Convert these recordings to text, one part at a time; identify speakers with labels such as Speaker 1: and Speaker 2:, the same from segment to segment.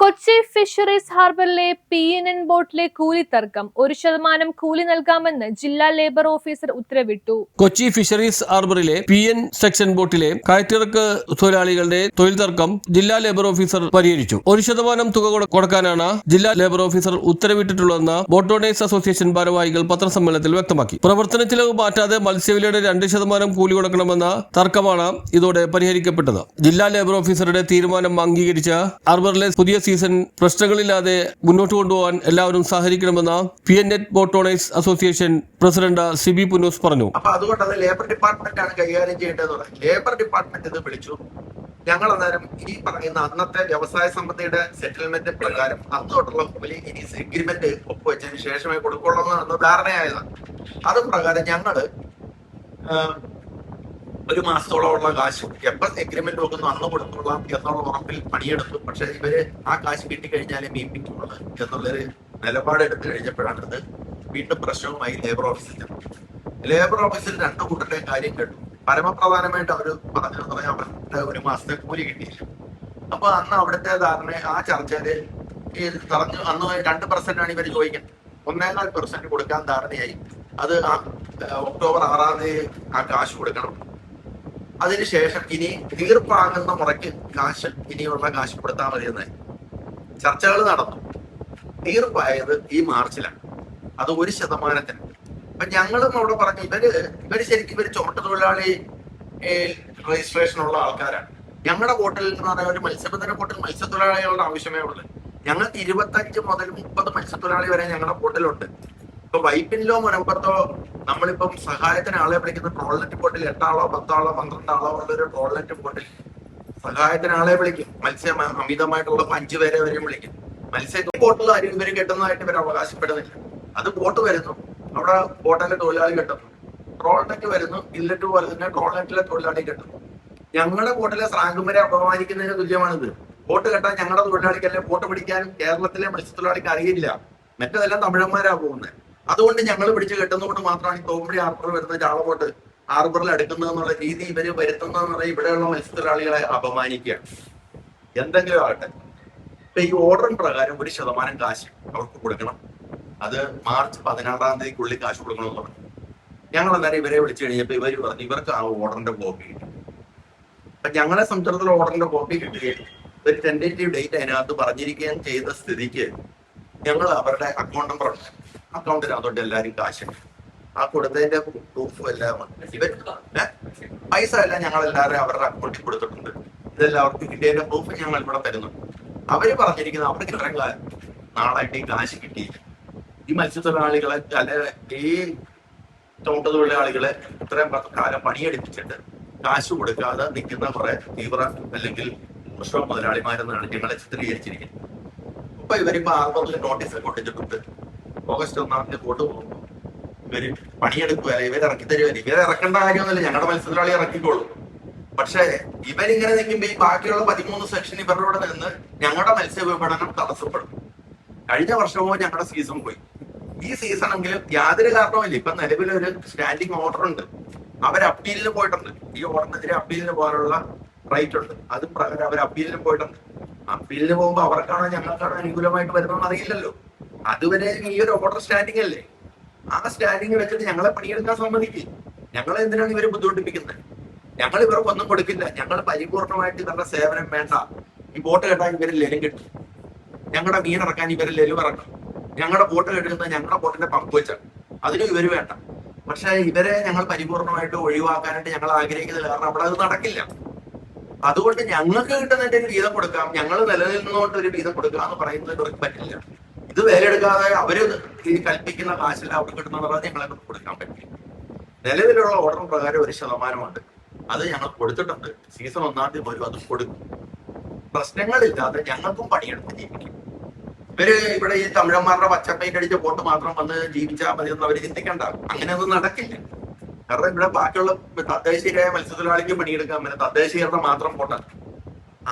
Speaker 1: Kochi fisheries ഹാർബറിലെ PNN ബോട്ടിലെ കൂലി തർക്കം 1% കൂലി നൽകാമെന്ന് ജില്ലാ ലേബർ ഓഫീസർ ഉത്തരവിട്ടു.
Speaker 2: കൊച്ചി ഫിഷറീസ് ഹാർബറിലെ PN സെക്ഷൻ ബോട്ടിലെ കയറ്റിറക്ക് തൊഴിലാളികളുടെ തൊഴിൽ തർക്കം ജില്ലാ ലേബർ ഓഫീസർ പരിഹരിച്ചു. 1% തുക കൊടുക്കാനാണ് ജില്ലാ ലേബർ ഓഫീസർ ഉത്തരവിട്ടിട്ടുള്ളതെന്ന് ബോട്ട് ഓണേഴ്സ് അസോസിയേഷൻ ഭാരവാഹികൾ പത്രസമ്മേളനത്തിൽ വ്യക്തമാക്കി. പ്രവർത്തന ചെലവ് മാറ്റാതെ മത്സ്യവിലയുടെ 2% കൂലി കൊടുക്കണമെന്ന തർക്കമാണ് ഇതോടെ പരിഹരിക്കപ്പെട്ടത്. ജില്ലാ ലേബർ ഓഫീസറുടെ തീരുമാനം അംഗീകരിച്ച ഹാർബറിലെ പുതിയ സീസൺ പ്രശ്നങ്ങളില്ലാതെ മുന്നോട്ട് കൊണ്ടുപോകാൻ എല്ലാവരും സഹകരിക്കണമെന്ന് PNN boat owners association president Sibi Punnoose പറഞ്ഞു.
Speaker 3: അപ്പൊ അതുകൊണ്ട് അത് ലേബർ ഡിപ്പാർട്ട്മെന്റ് ആണ് കൈകാര്യം ചെയ്യേണ്ടത്. ലേബർ ഡിപ്പാർട്ട്മെന്റ് ഇത് വിളിച്ചു. ഞങ്ങൾ അന്നേരം ഈ പറയുന്ന അന്നത്തെ വ്യവസായ സമിതിയുടെ സെറ്റിൽമെന്റ് പ്രകാരം അന്ന് തൊട്ടുള്ള കൂലി ഇനി എഗ്രിമെന്റ് ഒപ്പുവെച്ചതിന് ശേഷമേ കൊടുക്കുള്ളൂ എന്ന ധാരണയായതാണ്. അത് പ്രകാരം ഞങ്ങള് 1 മാസത്തോളമുള്ള കാശ് എപ്പോൾ എഗ്രിമെന്റ് നോക്കുന്നു അന്ന് കൊടുത്തോളാം എന്നുള്ള ഉറപ്പിൽ പണിയെടുത്തു. പക്ഷെ ഇവര് ആ കാശ് കിട്ടിക്കഴിഞ്ഞാലേ മീപ്പിക്കുള്ളത് എന്നുള്ളൊരു നിലപാടെടുത്ത് കഴിഞ്ഞപ്പോഴാണ് ഇത് വീണ്ടും പ്രശ്നവുമായി ലേബർ ഓഫീസിൽ ചെന്നത്. ലേബർ ഓഫീസിൽ 2 കൂട്ടരുടെ കാര്യം കേട്ടു. പരമപ്രധാനമായിട്ട് അവർ പറഞ്ഞതെന്ന് പറഞ്ഞാൽ അവരുടെ 1 മാസത്തെ കൂലി കിട്ടിയില്ല. അപ്പൊ അന്ന് അവിടുത്തെ ധാരണ ആ ചർച്ചയില് ഈ പറഞ്ഞു അന്ന് 2% ആണ് ഇവർ ചോദിക്കുന്നത്. 1.4% കൊടുക്കാൻ ധാരണയായി. അത് ഒക്ടോബർ 6 ആ കാശ് കൊടുക്കണം. അതിനുശേഷം ഇനി തീർപ്പാകുന്ന മുറയ്ക്ക് ഇനിയുള്ള കാശ് കൊടുത്താൽ മതി എന്ന് ചർച്ചകൾ നടന്നു. തീർപ്പായത് ഈ മാർച്ചിലാണ്. അത് 1%. അപ്പൊ ഞങ്ങളും അവിടെ പറഞ്ഞു ഇവര് ശരിക്കും ഇവര് ചുമട്ട് തൊഴിലാളി രജിസ്ട്രേഷൻ ഉള്ള ആൾക്കാരാണ്. ഞങ്ങളുടെ ബോട്ടിൽ എന്ന് പറയുന്ന ഒരു മത്സ്യബന്ധന ബോട്ടിൽ മത്സ്യത്തൊഴിലാളികളുടെ ആവശ്യമേ ഉള്ളൂ. ഞങ്ങൾക്ക് 25 മുതൽ 30 മത്സ്യത്തൊഴിലാളി വരെ ഞങ്ങളുടെ ബോട്ടിലുണ്ട്. ഇപ്പൊ വൈപ്പിനിലോ മുനമ്പത്തോ നമ്മളിപ്പം സഹായത്തിന് ആളെ വിളിക്കുന്ന ട്രോൾനെറ്റ് ബോട്ടിൽ 8 ആളോ 10 ആളോ 12 ആളോ ഉള്ള ഒരു ട്രോൾനെറ്റ് ബോട്ടിൽ സഹായത്തിന് ആളെ വിളിക്കും. മത്സ്യം അമിതമായിട്ടുള്ള 5 പേരെ വരെയും വിളിക്കും. മത്സ്യ ബോട്ടിൽ ആരും ഇവര് കെട്ടുന്നതായിട്ട് ഇവർ അവകാശപ്പെടുന്നില്ല. അത് ബോട്ട് വരുന്നു, അവിടെ ബോട്ടിലെ തൊഴിലാളി കെട്ടുന്നു. ട്രോൾനെറ്റ് വരുന്നു, ഇല്ലറ്റ് പോലെ തന്നെ ട്രോൾനെറ്റിലെ തൊഴിലാളി കെട്ടുന്നു. ഞങ്ങളുടെ ബോട്ടിലെ സ്രാങ്കുമരെ അപമാനിക്കുന്നതിന് തുല്യമാണിത്. ബോട്ട് കെട്ടാൻ ഞങ്ങളുടെ തൊഴിലാളിക്കല്ലേ ബോട്ട് പിടിക്കാനും കേരളത്തിലെ മത്സ്യത്തൊഴിലാളിക്ക് അറിയില്ല. മറ്റേതെല്ലാം തമിഴന്മാരാ പോകുന്നത്. അതുകൊണ്ട് ഞങ്ങൾ പിടിച്ച് കെട്ടുന്നതുകൊണ്ട് മാത്രമാണ് ഈ തോമ്പടി ഹാർബർ വരുന്ന ചാളബോട്ട് ഹാർബറിൽ അടുക്കുന്നത് എന്നുള്ള രീതി ഇവര് വരുത്തുന്നതെന്ന് പറഞ്ഞാൽ ഇവിടെയുള്ള മത്സ്യത്തൊഴിലാളികളെ അപമാനിക്കുകയാണ്. എന്തെങ്കിലും ആകട്ടെ, ഇപ്പൊ ഈ ഓർഡർ പ്രകാരം 1% കാശ് അവർക്ക് കൊടുക്കണം. അത് മാർച്ച് 16 കാശ് കൊടുക്കണമെന്ന് പറഞ്ഞു. ഞങ്ങൾ അന്നേരം ഇവരെ വിളിച്ചു കഴിഞ്ഞപ്പോ ഇവര് പറഞ്ഞു ഇവർക്ക് ആ ഓർഡറിന്റെ കോപ്പി കിട്ടും. അപ്പൊ ഞങ്ങളെ സംബന്ധിച്ചിടത്തോളം ഓർഡറിന്റെ കോപ്പി കിട്ടുകയും ഒരു ടെന്റേറ്റീവ് ഡേറ്റ് അതിനകത്ത് പറഞ്ഞിരിക്കുകയും ചെയ്ത സ്ഥിതിക്ക് ഞങ്ങൾ അവരുടെ അക്കൗണ്ട് നമ്പർ ഉണ്ട്, അക്കൗണ്ടിനകത്തോട്ട് എല്ലാവരും കാശ് ആ കൊടുത്തതിന്റെ പ്രൂഫും എല്ലാം ഇവർ പൈസ എല്ലാം ഞങ്ങൾ എല്ലാവരും അവരുടെ അക്കൗണ്ടിൽ കൊടുത്തിട്ടുണ്ട്. ഇതെല്ലാം അവർക്ക് കിട്ടിയതിന്റെ പ്രൂഫ് ഞങ്ങൾ ഇവിടെ തരുന്നുണ്ട്. അവര് പറഞ്ഞിരിക്കുന്നത് അവർക്ക് ഇത്രയും കാലം നാളായിട്ട് ഈ കാശ് കിട്ടിയില്ല. ഈ മത്സ്യത്തൊഴിലാളികളെ അല്ലെ ഈ തോട്ട തൊഴിലാളികളെ ഇത്രയും കാലം പണിയെടുപ്പിച്ചിട്ട് കാശ് കൊടുക്കാതെ നിൽക്കുന്ന കുറെ തീവ്ര അല്ലെങ്കിൽ പ്രശ്ന മുതലാളിമാരെന്നാണ് ഞങ്ങളെ ചിത്രീകരിച്ചിരിക്കുന്നത്. ഇപ്പൊ ഇവരിപ്പോ ഹാർബറിൽ നോട്ടീസ് കൊണ്ടിട്ടുണ്ട്. ഓഗസ്റ്റ് 1 ബോട്ട് പോകുമ്പോൾ ഇവര് പണിയെടുക്കുകയല്ല, ഇവര് ഇറക്കി തരുവല്ല. ഇവരെ ഇറക്കേണ്ട കാര്യമൊന്നുമില്ല, ഞങ്ങളുടെ മത്സ്യത്തൊഴിലാളി ഇറക്കിക്കോളൂ. പക്ഷെ ഇവരിങ്ങനെ നിൽക്കുമ്പോ ഈ ബാക്കിയുള്ള 13 സെക്ഷൻ ഇവരുടെ നിന്ന് ഞങ്ങളുടെ മത്സ്യവിപണനം തടസ്സപ്പെടും. കഴിഞ്ഞ വർഷവും ഞങ്ങളുടെ സീസൺ പോയി. ഈ സീസണെങ്കിലും യാതൊരു കാരണവുമില്ല. ഇപ്പൊ നിലവിലൊരു സ്റ്റാൻഡിങ് ഓർഡർ ഉണ്ട്. അവർ അപ്പീലിന് പോയിട്ടുണ്ട്. ഈ ഓർഡറിനെതിരെ അപ്പീലിന് പോകാനുള്ള റൈറ്റ് ഉണ്ട്. അത് പ്രകാരം അവർ അപ്പീലിന് പോയിട്ടുണ്ട്. അപ്പീലിന് പോകുമ്പോൾ അവർക്കാണോ ഞങ്ങൾക്കാണോ അനുകൂലമായിട്ട് വരുന്നതെന്ന് അറിയില്ലല്ലോ. അതുവരെ ഈ ഒരു ഓർഡർ സ്റ്റാൻഡിങ് അല്ലേ. ആ സ്റ്റാൻഡിങ് വെച്ചിട്ട് ഞങ്ങളെ പണിയെടുക്കാൻ സമ്മതിക്കും. ഞങ്ങളെ എന്തിനാണ് ഇവര് ബുദ്ധിമുട്ടിപ്പിക്കുന്നത്? ഞങ്ങൾ ഇവർക്കൊന്നും കൊടുക്കില്ല. ഞങ്ങൾ പരിപൂർണമായിട്ട് ഇവരുടെ സേവനം വേണ്ട. ഈ ബോട്ട് കെട്ടാൻ ഇവര് ലെലും കിട്ടും, ഞങ്ങളുടെ മീൻ ഇറക്കാൻ ഇവര് ലെലും ഇറക്കും. ഞങ്ങളുടെ ബോട്ട് കെട്ടുന്നത് ഞങ്ങളുടെ ബോട്ടിന്റെ പമ്പ് വെച്ചാണ്, അതിനും ഇവര് വേണ്ട. പക്ഷെ ഇവരെ ഞങ്ങൾ പരിപൂർണമായിട്ട് ഒഴിവാക്കാനായിട്ട് ഞങ്ങൾ ആഗ്രഹിക്കുന്നില്ല. കാരണം അവിടെ അത് നടക്കില്ല. അതുകൊണ്ട് ഞങ്ങൾക്ക് കിട്ടുന്നതിന്റെ ഒരു വീതം കൊടുക്കാം, ഞങ്ങൾ നിലനിന്നുകൊണ്ട് ഒരു വീതം കൊടുക്കുക എന്ന് പറയുന്നത് ഇവർക്ക് പറ്റില്ല. ഇത് വിലയെടുക്കാതെ അവര് ഈ കൽപ്പിക്കുന്ന കാശിൽ അവർക്ക് കിട്ടുന്ന ഞങ്ങളെ കൊടുക്കാൻ പറ്റില്ല. നിലവിലുള്ള ഓർഡർ പ്രകാരം 1% അത് ഞങ്ങൾ കൊടുത്തിട്ടുണ്ട്. സീസൺ 1 പോലും അത് കൊടുക്കും. പ്രശ്നങ്ങളില്ലാതെ ഞങ്ങൾക്കും പണിയെടുത്ത് ജീവിക്കും. ഇവര് ഇവിടെ ഈ തമിഴന്മാരുടെ പച്ചപ്പൈറ്റ് അടിച്ച ബോട്ട് മാത്രം വന്ന് ജീവിച്ചാൽ മതി എന്ന് അവര് ചിന്തിക്കണ്ട. അങ്ങനെയൊന്നും നടക്കില്ല. കാരണം ഇവിടെ ബാക്കിയുള്ള തദ്ദേശീയരായ മത്സ്യത്തൊഴിലാളിക്ക് പണിയെടുക്കാൻ പറ്റും. തദ്ദേശീയരുടെ മാത്രം ബോട്ടാണ്.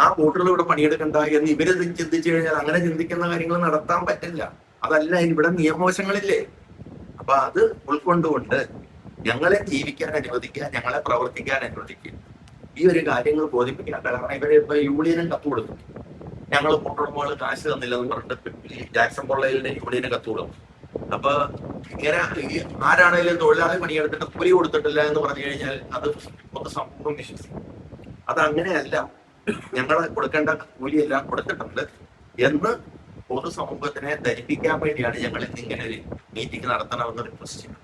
Speaker 3: ആ ബോട്ടുകൾ ഇവിടെ പണിയെടുക്കണ്ട എന്ന് ഇവര് ചിന്തിച്ചു കഴിഞ്ഞാൽ അങ്ങനെ ചിന്തിക്കുന്ന കാര്യങ്ങൾ നടത്താൻ പറ്റില്ല. അതല്ല, ഇവിടെ നിയമവശങ്ങളില്ലേ. അപ്പൊ അത് ഉൾക്കൊണ്ടുകൊണ്ട് ഞങ്ങളെ ജീവിക്കാൻ അനുവദിക്കുക, ഞങ്ങളെ പ്രവർത്തിക്കാൻ അനുവദിക്കുക. ഈ ഒരു കാര്യങ്ങൾ ബോധിപ്പിക്കാൻ. കാരണം ഇവര് ഇപ്പൊ യൂണിയനും കത്ത് കൊടുക്കും. ഞങ്ങൾ ബോട്ടുടമകൾ കാശ് തന്നില്ലെന്ന് പറഞ്ഞിട്ട് ഈ ജാക്സൺ പൊള്ളയിലെ യൂണിയന് കത്ത് കൊടുക്കും. അപ്പൊ ഇങ്ങനെ ആരാണെങ്കിലും തൊഴിലാളി പണിയെടുത്തിട്ട് കൂലി കൊടുത്തിട്ടില്ല എന്ന് പറഞ്ഞു കഴിഞ്ഞാൽ അത് ഒന്ന് സമൂഹം വിശ്വസിക്കും. അത് അങ്ങനെയല്ല, ഞങ്ങൾ കൊടുക്കേണ്ട കൂലിയെല്ലാം കൊടുത്തിട്ടുണ്ട് എന്ന് പൊതുസമൂഹത്തിനെ ധരിപ്പിക്കാൻ വേണ്ടിയാണ് ഞങ്ങൾ ഇങ്ങനെ ഒരു മീറ്റിംഗ് നടത്തണമെന്ന് റിക്വസ്റ്റ് ചെയ്യുന്നത്.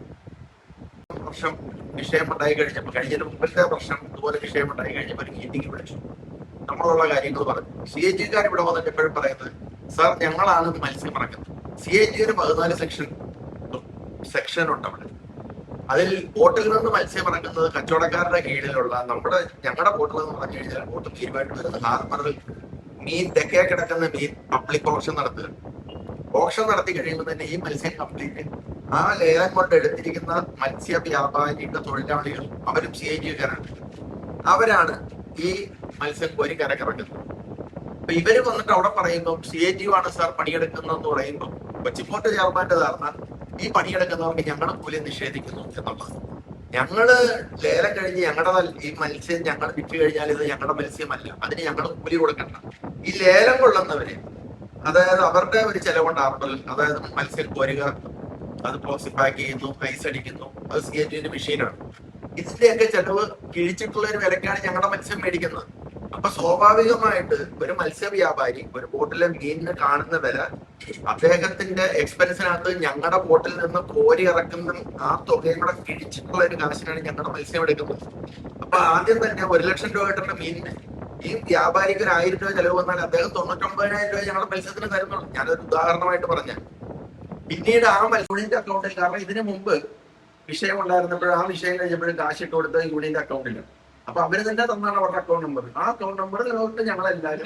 Speaker 3: വർഷം വിഷയമുണ്ടായി കഴിഞ്ഞപ്പോൾ, കഴിഞ്ഞ മുമ്പത്തെ വർഷം ഇതുപോലെ വിഷയമുണ്ടായി കഴിഞ്ഞപ്പോൾ ഒരു മീറ്റിംഗ് വിളിച്ചു. നമ്മളുള്ള കാര്യങ്ങൾ പറഞ്ഞു. CAG-കാർ ഇവിടെ വന്നിട്ട് എപ്പോഴും പറയുന്നത്, സാർ ഞങ്ങളാണ് മത്സ്യം ഇറക്കുന്നത്. CAG ഒരു 14 സെക്ഷൻ ഉണ്ട് അവിടെ. അതിൽ ബോട്ടിൽ നിന്ന് മത്സ്യം ഇറക്കുന്നത് കച്ചവടക്കാരുടെ കീഴിലുള്ള ഞങ്ങളുടെ ബോട്ടിൽ എന്ന് പറഞ്ഞു കഴിഞ്ഞാൽ ബോട്ട് തീരുമാനമായിട്ട് വരുന്നത് ഹാർബറിൽ മീൻ തെക്കേ കിടക്കുന്ന മീൻ പബ്ലിക് ഓപ്ഷൻ നടത്തുക. ഓപ്ഷൻ നടത്തി കഴിയുമ്പോൾ തന്നെ ഈ മത്സ്യം കംപ്ലീറ്റ് ആ ലേലം കൊണ്ട് എടുത്തിരിക്കുന്ന മത്സ്യ വ്യാപാരിയുടെ തൊഴിലാളികൾ അവരും CAG-കാരാണ്. അവരാണ് ഈ മത്സ്യം കോരി കരക്കിറക്കുന്നത്. അപ്പൊ ഇവര് വന്നിട്ട് അവിടെ പറയുമ്പോൾ CAG ആണ് സാർ പണിയെടുക്കുന്നതെന്ന് പറയുമ്പോൾ കൊച്ചിപ്പോർട്ട് ചെയർമാന്റെ ധാരണ ഈ പണിയെടുക്കുന്നവർക്ക് ഞങ്ങളുടെ കൂലി നിഷേധിക്കുന്നു എന്നുള്ളത്. ഞങ്ങള് ലേലം കഴിഞ്ഞ് ഈ മത്സ്യം ഞങ്ങൾ വിറ്റ് കഴിഞ്ഞാൽ ഇത് ഞങ്ങളുടെ മത്സ്യമല്ല, അതിന് ഞങ്ങൾ കൂലി കൊടുക്കണ്ട. ഈ ലേലം കൊള്ളുന്നവര്, അതായത് അവരുടെ ഒരു ചെലവുണ്ട് ഹാർബറിൽ, അതായത് മത്സ്യം കോരുക, അത് പാക്ക് ചെയ്യുന്നു, ഐസ് അടിക്കുന്നു, അത് CAG മെഷീനാണ്. ഇതിന്റെയൊക്കെ ചെലവ് കിഴിച്ചിട്ടുള്ള ഒരു വിലക്കാണ് ഞങ്ങളുടെ മത്സ്യം മേടിക്കുന്നത്. അപ്പൊ സ്വാഭാവികമായിട്ട് ഒരു മത്സ്യ വ്യാപാരി ഒരു ബോട്ടിലെ മീനിന് കാണുന്ന വില അദ്ദേഹത്തിന്റെ എക്സ്പെൻസിനകത്ത് ഞങ്ങളുടെ ബോട്ടിൽ നിന്ന് കോരി ഇറക്കുന്ന ആ തുകയും കൂടെ കിഴിച്ചിട്ടുള്ള ഒരു കാശിനാണ് ഞങ്ങളുടെ മത്സ്യം എടുക്കുന്നത്. അപ്പൊ ആദ്യം തന്നെ 1 ലക്ഷം രൂപ കിട്ടുന്ന മീനിന് ഈ വ്യാപാരിക്ക് 1000 രൂപ ചെലവ് വന്നാൽ അദ്ദേഹം 99,000 രൂപ ഞങ്ങളുടെ മത്സ്യത്തിന് തരുന്നുള്ളൂ. ഞാനൊരു ഉദാഹരണമായിട്ട് പറഞ്ഞ. പിന്നീട് ആ യൂണിയന്റെ അക്കൗണ്ടിൽ, കാരണം ഇതിനു മുമ്പ് വിഷയം ഉണ്ടായിരുന്നപ്പോഴും ആ വിഷയം കഴിഞ്ഞപ്പോഴും കാശ് ഇട്ട് കൊടുത്തത് യൂണിയന്റെ അക്കൗണ്ടിലാണ്. അപ്പൊ അവര് തന്നെ തന്നാണ് അവരുടെ അക്കൗണ്ട് നമ്പർ. ആ അക്കൗണ്ട് നമ്പർ ലോട്ട് ഞങ്ങളെല്ലാവരും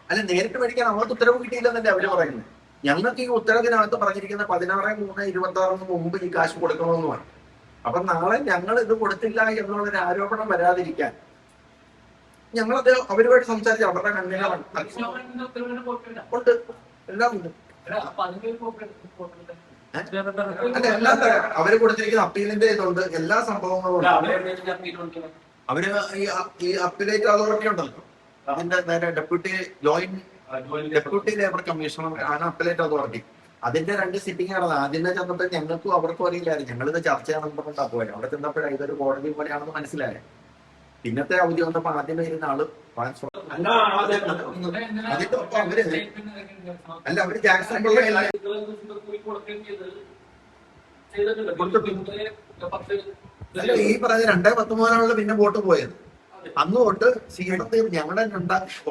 Speaker 3: അല്ല നേരിട്ട് മേടിക്കാൻ അവർക്ക് ഉത്തരവ് കിട്ടിയില്ലെന്നല്ലേ അവര് പറയുന്നത്. ഞങ്ങൾക്ക് ഈ ഉത്തരവിനകത്ത് പറഞ്ഞിരിക്കുന്ന 16/3/26 മുമ്പ് ഈ കാശ് കൊടുക്കണമെന്ന് പറഞ്ഞു. അപ്പൊ നാളെ ഞങ്ങൾ ഇത് കൊടുത്തില്ല എന്നുള്ളൊരു ആരോപണം വരാതിരിക്കാൻ ഞങ്ങളത് അവരുമായിട്ട് സംസാരിച്ച് അവരുടെ കണ്ണിലാണ് ഉണ്ട്, എല്ലാം ഉണ്ട്. അല്ല എല്ലാം തരാം. അവര് കൊടുത്തിരിക്കുന്ന അപ്പീലിന്റെ ഇതുണ്ട്, എല്ലാ സംഭവങ്ങളും ഉണ്ട്. അവര് ഈ അപ്പീലേറ്റ് അതോറിറ്റി ഉണ്ടല്ലോ, അതിന്റെ നേരെ ഡെപ്യൂട്ടി ലേബർ കമ്മീഷണർ ആണ് അപ്പീലേറ്റ് അതോറിറ്റി. അതിന്റെ 2 സിറ്റിംഗ് നടന്നത്. ആദ്യമേ ചെന്നപ്പോൾ ഞങ്ങൾക്കും അവർക്കും അറിയില്ലായിരുന്നു. ഞങ്ങളിത് ചർച്ച ചെയ്യണമെന്നുകൊണ്ടാ പോയത്. അവിടെ ചെന്നപ്പോഴാണ് ഇതൊരു കോടതി പോലെയാണെന്ന് മനസ്സിലായത്. പിന്നത്തെ അവധി വന്നപ്പോ ആദ്യമേ ഇരുന്ന ആള് അതിന്റെ ഒപ്പം അവര് ജാക്സൺ പിള്ള ഈ പറഞ്ഞ 2019 പിന്നെ വോട്ട് പോയത്. അന്ന് തൊട്ട് ഞങ്ങളുടെ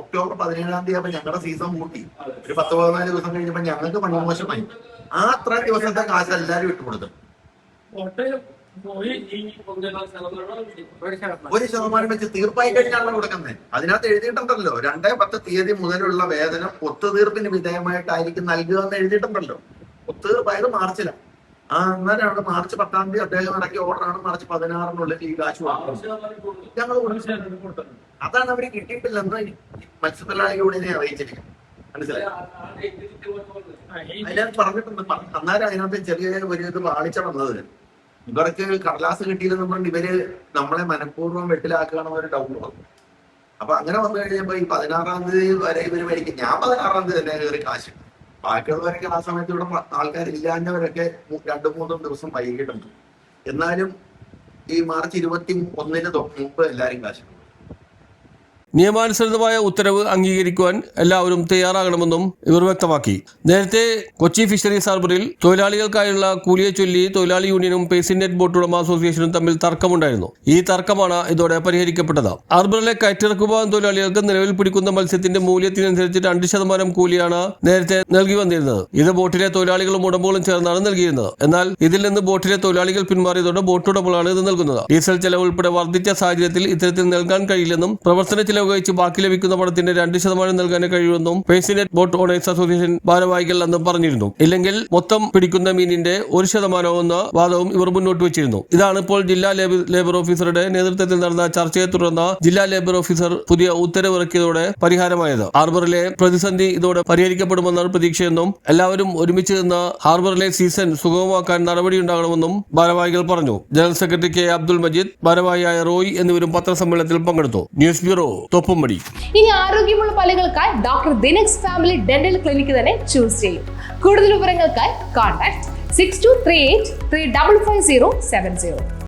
Speaker 3: ഒക്ടോബർ 17 ആകുമ്പോൾ ഞങ്ങളുടെ സീസൺ കൂട്ടി. ഒരു 10-14 ദിവസം കഴിഞ്ഞപ്പോ ഞങ്ങൾക്ക് പണി മോശമായി. ആ അത്ര ദിവസത്തെ കാശ് എല്ലാവരും ഇട്ടുകൊടുത്തു. 1% വെച്ച് തീർപ്പായി കഴിഞ്ഞാണല്ലോ കൊടുക്കുന്നത്. അതിനകത്ത് എഴുതിയിട്ടുണ്ടല്ലോ 2-10 മുതലുള്ള വേതനം ഒത്തുതീർപ്പിന് വിധേയമായിട്ടായിരിക്കും നൽകുക എന്ന് എഴുതിയിട്ടുണ്ടല്ലോ. ഒത്തുതീർപ്പായത് മാർച്ചിലാണ്. അന്നേരമാണ് മാർച്ച് 10 അദ്ദേഹം ഇറക്കിയ ഓർഡറാണ് മാർച്ച് 16 ഈ കാശ് ഞങ്ങൾ കൊടുത്തത്. അതാണ് അവര് കിട്ടിയിട്ടില്ലെന്ന് മത്സ്യത്തൊഴിലാളി യൂണിയനെ അറിയിച്ചിരിക്കുന്നത്. മനസ്സിലായി? അതിനകത്ത് പറഞ്ഞിട്ടുണ്ട്. അന്നേരം അതിനകത്ത് ചെറിയ ഒരു ഇത് പാളിച്ച വന്നത്, ഇവർക്ക് കടലാസ് കിട്ടിയില്ലെന്ന് പറഞ്ഞ് ഇവര് നമ്മളെ മനഃപൂർവ്വം വെട്ടിലാക്കുകയാണെന്ന് ഒരു ഡൗട്ട് വന്നു. അപ്പൊ അങ്ങനെ വന്നു കഴിഞ്ഞപ്പോ ഈ 16 തീയതി വരെ ഇവര് മേടിക്കും. ഞാൻ 16 തീയതി തന്നെ കയറി കാശ്. ബാക്കിയുള്ളവരൊക്കെ ആ സമയത്ത് ഇവിടെ ആൾക്കാരില്ലാഞ്ഞവരൊക്കെ 2-3 ദിവസം വൈകിട്ടുണ്ട്. എന്നാലും ഈ മാർച്ച് 21 മുമ്പ് എല്ലാരും കാശ്.
Speaker 2: നിയമാനുസൃതമായ ഉത്തരവ് അംഗീകരിക്കുവാൻ എല്ലാവരും തയ്യാറാകണമെന്നും ഇവർ വ്യക്തമാക്കി. നേരത്തെ കൊച്ചി ഫിഷറീസ് ഹാർബറിൽ തൊഴിലാളികൾക്കായുള്ള കൂലിയെ ചൊല്ലി തൊഴിലാളി യൂണിയനും പേസിനെറ്റ് ബോട്ട് ഉടമ അസോസിയേഷനും തമ്മിൽ തർക്കമുണ്ടായിരുന്നു. ഈ തർക്കമാണ് ഇതോടെ പരിഹരിക്കപ്പെട്ടത്. ഹാർബറിലെ കയറ്റിറക്കു പോകാൻ തൊഴിലാളികൾക്ക് നിലവിൽ പിടിക്കുന്ന മത്സ്യത്തിന്റെ മൂല്യത്തിനനുസരിച്ച് 2% കൂലിയാണ് നേരത്തെ നൽകി വന്നിരുന്നത്. ഇത് ബോട്ടിലെ തൊഴിലാളികളും ഉടമകളും ചേർന്നാണ് നൽകിയിരുന്നത്. എന്നാൽ ഇതിൽ നിന്ന് ബോട്ടിലെ തൊഴിലാളികൾ പിന്മാറിയതോടെ ബോട്ട് ഉടമകളാണ് ഇത് നൽകുന്നത്. ഡീസൽ ചെലവ് ഉൾപ്പെടെ വർദ്ധിച്ച സാഹചര്യത്തിൽ ഇത്തരത്തിൽ നൽകാൻ കഴിയില്ലെന്നും പ്രവർത്തന ചെലവ് കഴിച്ച് ബാക്കി ലഭിക്കുന്ന പണത്തിന്റെ 2% നൽകാനേ കഴിയുമെന്നും പേസിനെറ്റ് ബോട്ട് ഓണേഴ്സ് അസോസിയേഷൻ ഭാരവാഹികൾ അന്ന് പറഞ്ഞിരുന്നു. ഇല്ലെങ്കിൽ മൊത്തം പിടിക്കുന്ന മീനിന്റെ 1% എന്ന വാദവും ഇവർ മുന്നോട്ട് വെച്ചിരുന്നു. ഇതാണ് ഇപ്പോൾ ജില്ലാ ലേബർ ഓഫീസറുടെ നേതൃത്വത്തിൽ നടന്ന ചർച്ചയെ തുടർന്ന് ജില്ലാ ലേബർ ഓഫീസർ പുതിയ ഉത്തരവിറക്കിയതോടെ പരിഹാരമായത്. ഹാർബറിലെ പ്രതിസന്ധി ഇതോടെ പരിഹരിക്കപ്പെടുമെന്നാണ് പ്രതീക്ഷയെന്നും എല്ലാവരും ഒരുമിച്ച് നിന്ന് ഹാർബറിലെ സീസൺ സുഗമമാക്കാൻ നടപടിയുണ്ടാകണമെന്നും ഭാരവാഹികൾ പറഞ്ഞു. General secretary K Abdul Majeed, ഭാരവാഹിയായ റോയ് എന്നിവരും പത്രസമ്മേളനത്തിൽ പങ്കെടുത്തു. News bureau Thoppumpady.
Speaker 4: ഇനി ആരോഗ്യമുള്ള പല്ലുകൾക്കായി ഡോക്ടർ ദിനക്സ് ഫാമിലി ഡെന്റൽ ക്ലിനിക്ക് തന്നെ ചൂസ് ചെയ്യും. കൂടുതൽ വിവരങ്ങൾക്കായി കോൺടാക്ട് 6238 355070.